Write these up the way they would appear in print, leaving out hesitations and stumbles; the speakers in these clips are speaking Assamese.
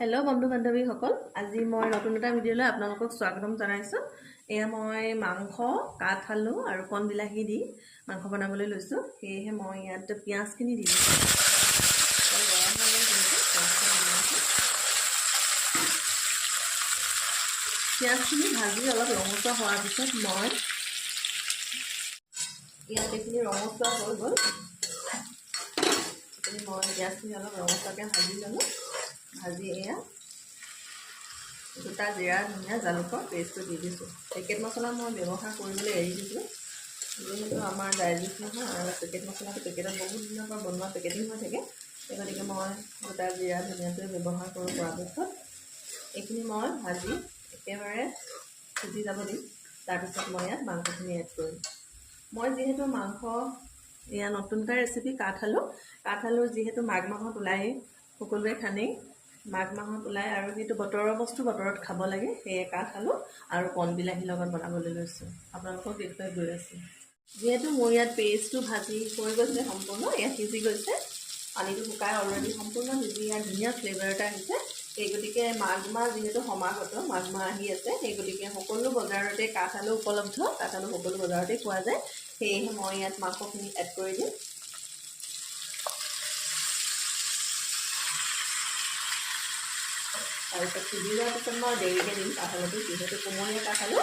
हेलो बंधु बान्धवीসকল আজি মই নতুন এটা ভিডিঅ'লৈ আপোনালোকক স্বাগতম জনাইছো। এয়া মই মাংস কাঠ আলু আৰু কণ বিলাহী দি মাংস বনাবলৈ লৈছো। সেয়েহে মই ইয়াত পিয়াজখিনি দি দিছো। পিয়াজখিনি ভাজি অলপ ৰঙচুৱা হোৱাৰ পিছত মই ইয়াত এইখিনি ৰঙচুৱা হৈ গ'ল। মই পিয়াজখিনি অলপ ৰঙচুৱাকৈ ভাজি ল'লোঁ। ভাজি এয়া দুটা জিৰা ধনিয়া জালুকৰ পেষ্টটো দি দিছোঁ। পেকেট মছলা মই ব্যৱহাৰ কৰিবলৈ এৰি দিছোঁ, যিহেতু আমাৰ ডায়েবেটিছ নহয় আৰু পেকেট মছলাটো পেকেটত বহুত দিনৰ পৰা বনোৱা পেকেটিং হৈ থাকে। সেই গতিকে মই দুটা জিৰা ধনিয়াটোৱে ব্যৱহাৰ কৰোঁ। পৰাপক্ষত এইখিনি মই ভাজি একেবাৰে সিজি যাব দিম। তাৰপিছত মই ইয়াত মাংসখিনি এড কৰিম। মই যিহেতু মাংস এয়া নতুন এটা ৰেচিপি কাঠ আলু যিহেতু মাঘ মাহত ওলায়েই, সকলোৱে খানেই। মাঘ মাহত ওলাই আৰু যিটো বতৰৰ বস্তু বতৰত খাব লাগে, সেয়ে কাঠ আলু আৰু কণ বিলাহীৰ লগত বনাবলৈ লৈছোঁ। আপোনালোকক দেখুৱাই গৈ আছোঁ। যিহেতু মোৰ ইয়াত পেষ্টটো ভাজি হৈ গৈছে সম্পূৰ্ণ, ইয়াত সিজি গৈছে, পানীটো শুকাই অলৰেডি সম্পূৰ্ণ সিজি ইয়াত ধুনীয়া ফ্লেভাৰ এটা আহিছে। সেই গতিকে মাঘ মাহ যিহেতু সমাগত, মাঘ মাহ আহি আছে, সেই গতিকে সকলো বজাৰতে কাঠ আলু উপলব্ধ। কাঠ আলু সকলো বজাৰতে পোৱা যায়। সেয়েহে মই ইয়াত মাংসখিনি এড কৰি দিম। তাৰপিছত সিজি যোৱাৰ পিছত মই দেৰিকৈ দিম কাঠ আলুটো, যিহেতু কোমলীয়া কাঠ আলু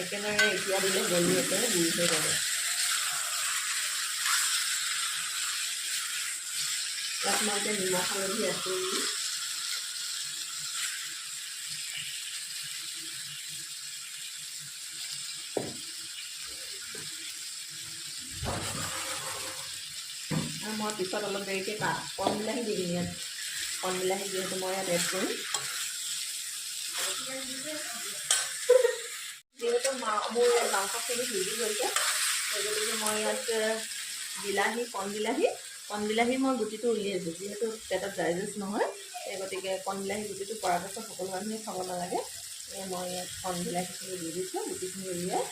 একেবাৰে এতিয়া দিলে গলি একেবাৰে গুৰি হৈ যাব। ইয়াত মই এতিয়া নিমখ হালধি এড কৰি দিম। আৰু মই পিছত অলপ দেৰিকৈ কণ বিলাহী দি দিম। ইয়াত কণ বিলাহী যিহেতু মই ইয়াত এড কৰিম। যিহেতু মোৰ ইয়াত মাংসখিনি সিজি গৈছে, সেই গতিকে মই ইয়াত কণ বিলাহী মই গুটিটো উলিয়াইছোঁ, যিহেতু পেটত ডাইজেষ্ট নহয়। সেই গতিকে কণ বিলাহী গুটিটো পৰাৰ পাছত সকলো মানুহে খাব নালাগে। মই ইয়াত কণ বিলাহীখিনি দি দিছোঁ, গুটিখিনি উলিয়াই।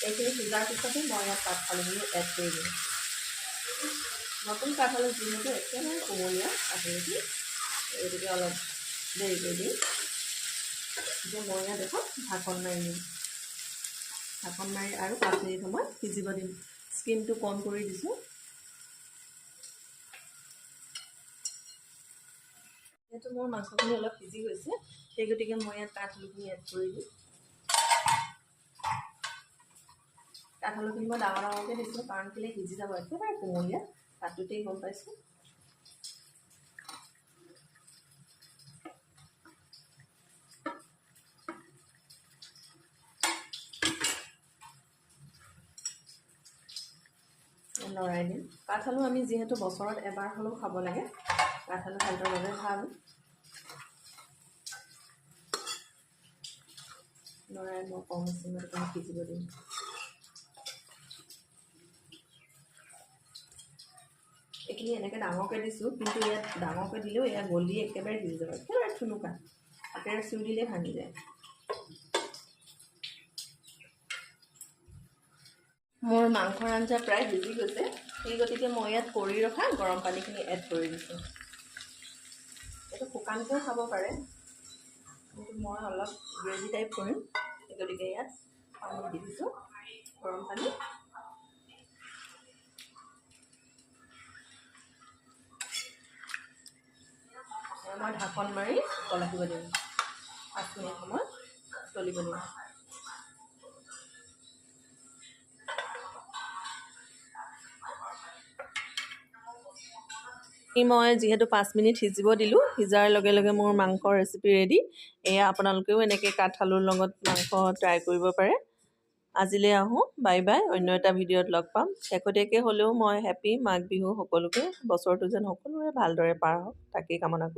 এইখিনি সিজাৰ পিছতে মই ইয়াত কাঠ আলুখিনি এড কৰি দিম। নতুন কাঠ আলু যিহেতু একেবাৰে কোমলীয়া কাঠআলুটো, গতিকে অলপ দেৰিকৈ দিম। এতিয়া মই ইয়াত এখন ঢাকন মাৰি দিম। ঢাকন মাৰি আৰু 5 মিনিট সময় সিজিব দিম। স্কিনটো কম কৰি দিছোঁ। যিহেতু মোৰ মাংসখিনি অলপ সিজি গৈছে, সেই গতিকে মই ইয়াত কাঠ আলুখিনি এড কৰি দিম। কাঠ আলুখিনি মই ডাঙৰ ডাঙৰকৈ দিছোঁ, কাৰণ কেলৈ সিজি যাব, একেবাৰে কোমলীয়া কাঠটোতেই গম পাইছোঁ। লৰাই দিম। কাঠ আলু আমি যিহেতু বছৰত এবাৰ হ'লেও খাব লাগে, কাঠ আলু হেল্থৰ বাবে ভাল। লৰাই মই কম চিমত সিজিব দিম। এইখিনি এনেকৈ ডাঙৰকৈ দিছোঁ, কিন্তু ইয়াত ডাঙৰকৈ দিলেও এয়া গলি একেবাৰে সিজি যাব, একেবাৰে থুনুকা, হাতেৰে চুই দিলে ভাঙি যায়। মোৰ মাংসৰ আঞ্জা প্ৰায় সিজি গৈছে, সেই গতিকে মই ইয়াত কৰি ৰখা গৰম পানীখিনি এড কৰি দিছোঁ। এইটো শুকানকৈও খাব পাৰে, কিন্তু মই অলপ গ্ৰেভি টাইপ কৰিম, সেই গতিকে ইয়াত পানী দি দিছোঁ, গৰম পানী। মই ঢাকন মাৰি উতলিব দিম। 5 মিনিট সময় উতলিব দিম। মই যিহেতু 5 মিনিট সিজিব দিলোঁ, সিজাৰ লগে লগে মোৰ মাংসৰ ৰেচিপি ৰেডি। এয়া আপোনালোকেও এনেকৈ কাঠ আলুৰ লগত মাংস ট্ৰাই কৰিব পাৰে। আজিলৈ আহোঁ, বাই বাই। অন্য এটা ভিডিঅ'ত লগ পাম। শেহতীয়াকৈ হ'লেও মই হেপী মাঘ বিহু সকলোকে। বছৰটো যেন সকলোৰে ভালদৰে পাৰ হওক, তাকেই কামনা কৰিছোঁ।